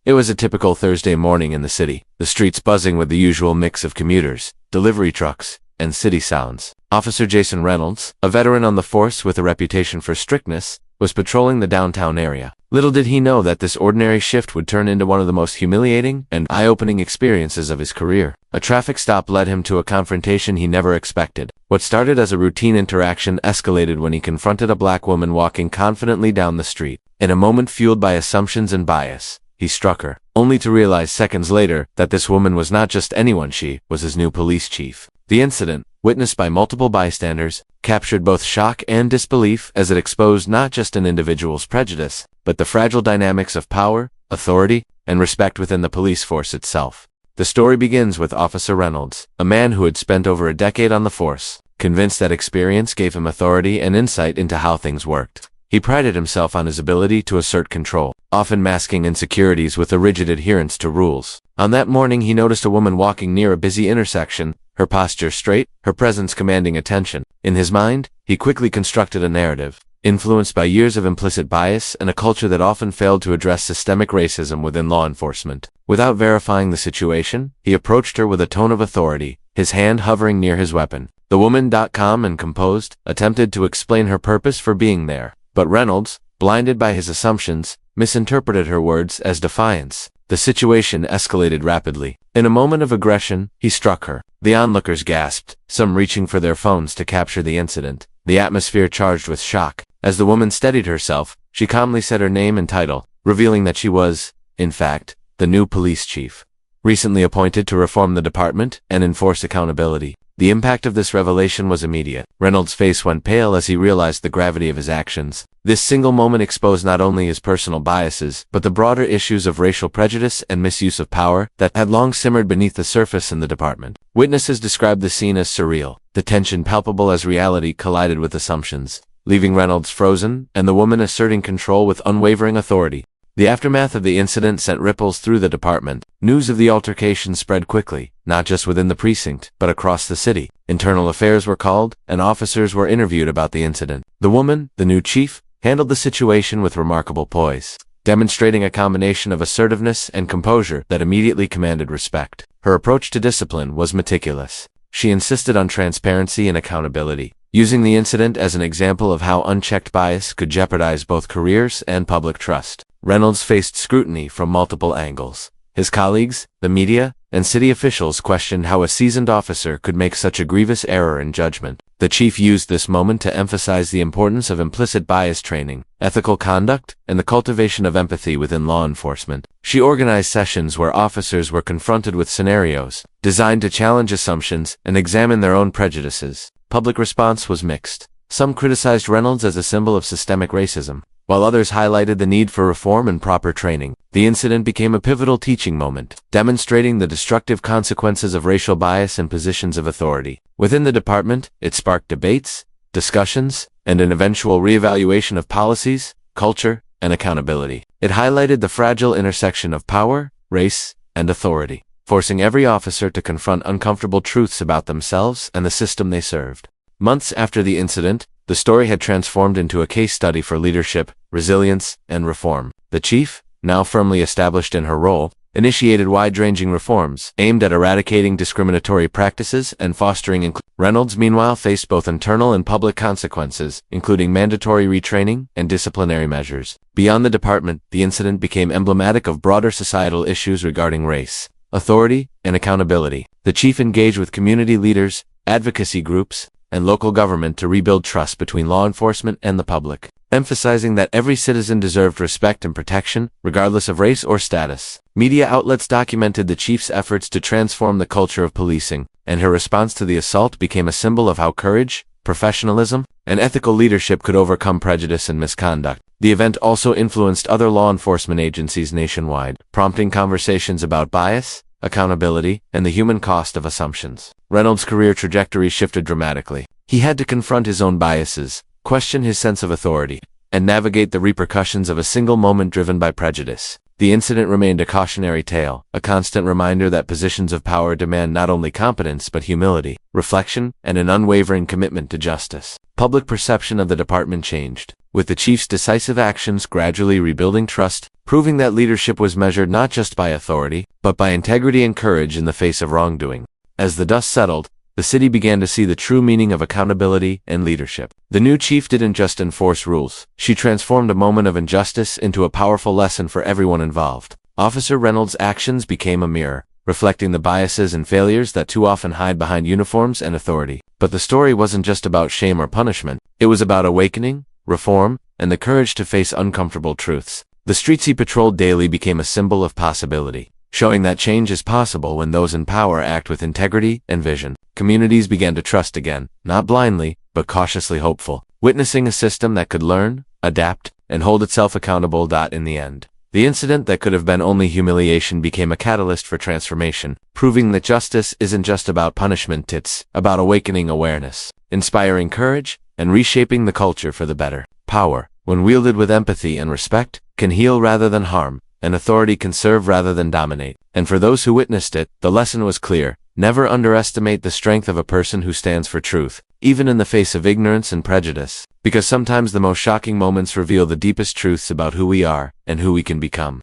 It was a typical Thursday morning in the city, the streets buzzing with the usual mix of commuters, delivery trucks, and city sounds. Officer Jason Reynolds, a veteran on the force with a reputation for strictness, was patrolling the downtown area. Little did he know that this ordinary shift would turn into one of the most humiliating and eye-opening experiences of his career. A traffic stop led him to a confrontation he never expected. What started as a routine interaction escalated when he confronted a black woman walking confidently down the street. In a moment fueled by assumptions and bias, he struck her, only to realize seconds later that this woman was not just anyone. She was his new police chief. The incident, witnessed by multiple bystanders, captured both shock and disbelief as it exposed not just an individual's prejudice, but the fragile dynamics of power, authority, and respect within the police force itself. The story begins with Officer Reynolds, a man who had spent over a decade on the force, convinced that experience gave him authority and insight into how things worked. He prided himself on his ability to assert control, often masking insecurities with a rigid adherence to rules. On that morning, he noticed a woman walking near a busy intersection, her posture straight, her presence commanding attention. In his mind, he quickly constructed a narrative, influenced by years of implicit bias and a culture that often failed to address systemic racism within law enforcement. Without verifying the situation, he approached her with a tone of authority, his hand hovering near his weapon. The woman, calm and composed, attempted to explain her purpose for being there, but Reynolds, blinded by his assumptions, misinterpreted her words as defiance. The situation escalated rapidly. In a moment of aggression, he struck her. The onlookers gasped, some reaching for their phones to capture the incident, the atmosphere charged with shock. As the woman steadied herself, she calmly said her name and title, revealing that she was, in fact, the new police chief, recently appointed to reform the department and enforce accountability. The impact of this revelation was immediate. Reynolds' face went pale as he realized the gravity of his actions. This single moment exposed not only his personal biases, but the broader issues of racial prejudice and misuse of power that had long simmered beneath the surface in the department. Witnesses described the scene as surreal, the tension palpable as reality collided with assumptions, leaving Reynolds frozen and the woman asserting control with unwavering authority. The aftermath of the incident sent ripples through the department. News of the altercation spread quickly, not just within the precinct, but across the city. Internal affairs were called, and officers were interviewed about the incident. The woman, the new chief, handled the situation with remarkable poise, demonstrating a combination of assertiveness and composure that immediately commanded respect. Her approach to discipline was meticulous. She insisted on transparency and accountability, using the incident as an example of how unchecked bias could jeopardize both careers and public trust. Reynolds faced scrutiny from multiple angles. His colleagues, the media, and city officials questioned how a seasoned officer could make such a grievous error in judgment. The chief used this moment to emphasize the importance of implicit bias training, ethical conduct, and the cultivation of empathy within law enforcement. She organized sessions where officers were confronted with scenarios designed to challenge assumptions and examine their own prejudices. Public response was mixed. Some criticized Reynolds as a symbol of systemic racism, while others highlighted the need for reform and proper training. The incident became a pivotal teaching moment, demonstrating the destructive consequences of racial bias in positions of authority. Within the department, it sparked debates, discussions, and an eventual reevaluation of policies, culture, and accountability. It highlighted the fragile intersection of power, race, and authority, forcing every officer to confront uncomfortable truths about themselves and the system they served. Months after the incident, the story had transformed into a case study for leadership, resilience, and reform. The chief, now firmly established in her role, initiated wide-ranging reforms aimed at eradicating discriminatory practices and fostering inclusion. Reynolds, meanwhile, faced both internal and public consequences, including mandatory retraining and disciplinary measures. Beyond the department, the incident became emblematic of broader societal issues regarding race, authority, and accountability. The chief engaged with community leaders, advocacy groups, and local government to rebuild trust between law enforcement and the public, emphasizing that every citizen deserved respect and protection, regardless of race or status. Media outlets documented the chief's efforts to transform the culture of policing, and her response to the assault became a symbol of how courage, professionalism, and ethical leadership could overcome prejudice and misconduct. The event also influenced other law enforcement agencies nationwide, prompting conversations about bias, accountability, and the human cost of assumptions. Reynolds' career trajectory shifted dramatically. He had to confront his own biases, question his sense of authority, and navigate the repercussions of a single moment driven by prejudice. The incident remained a cautionary tale, a constant reminder that positions of power demand not only competence but humility, reflection, and an unwavering commitment to justice. Public perception of the department changed. with the chief's decisive actions gradually rebuilding trust, proving that leadership was measured not just by authority, but by integrity and courage in the face of wrongdoing. As the dust settled, the city began to see the true meaning of accountability and leadership. The new chief didn't just enforce rules. She transformed a moment of injustice into a powerful lesson for everyone involved. Officer Reynolds' actions became a mirror, reflecting the biases and failures that too often hide behind uniforms and authority. But the story wasn't just about shame or punishment. It was about awakening, reform, and the courage to face uncomfortable truths. The streets he patrolled daily became a symbol of possibility, showing that change is possible when those in power act with integrity and vision. Communities began to trust again, not blindly, but cautiously hopeful, witnessing a system that could learn, adapt, and hold itself accountable. In the end, the incident that could have been only humiliation became a catalyst for transformation, proving that justice isn't just about punishment, it's about awakening awareness, inspiring courage, and reshaping the culture for the better. Power, when wielded with empathy and respect, can heal rather than harm, and authority can serve rather than dominate. And for those who witnessed it, the lesson was clear. Never underestimate the strength of a person who stands for truth, even in the face of ignorance and prejudice, because sometimes the most shocking moments reveal the deepest truths about who we are and who we can become.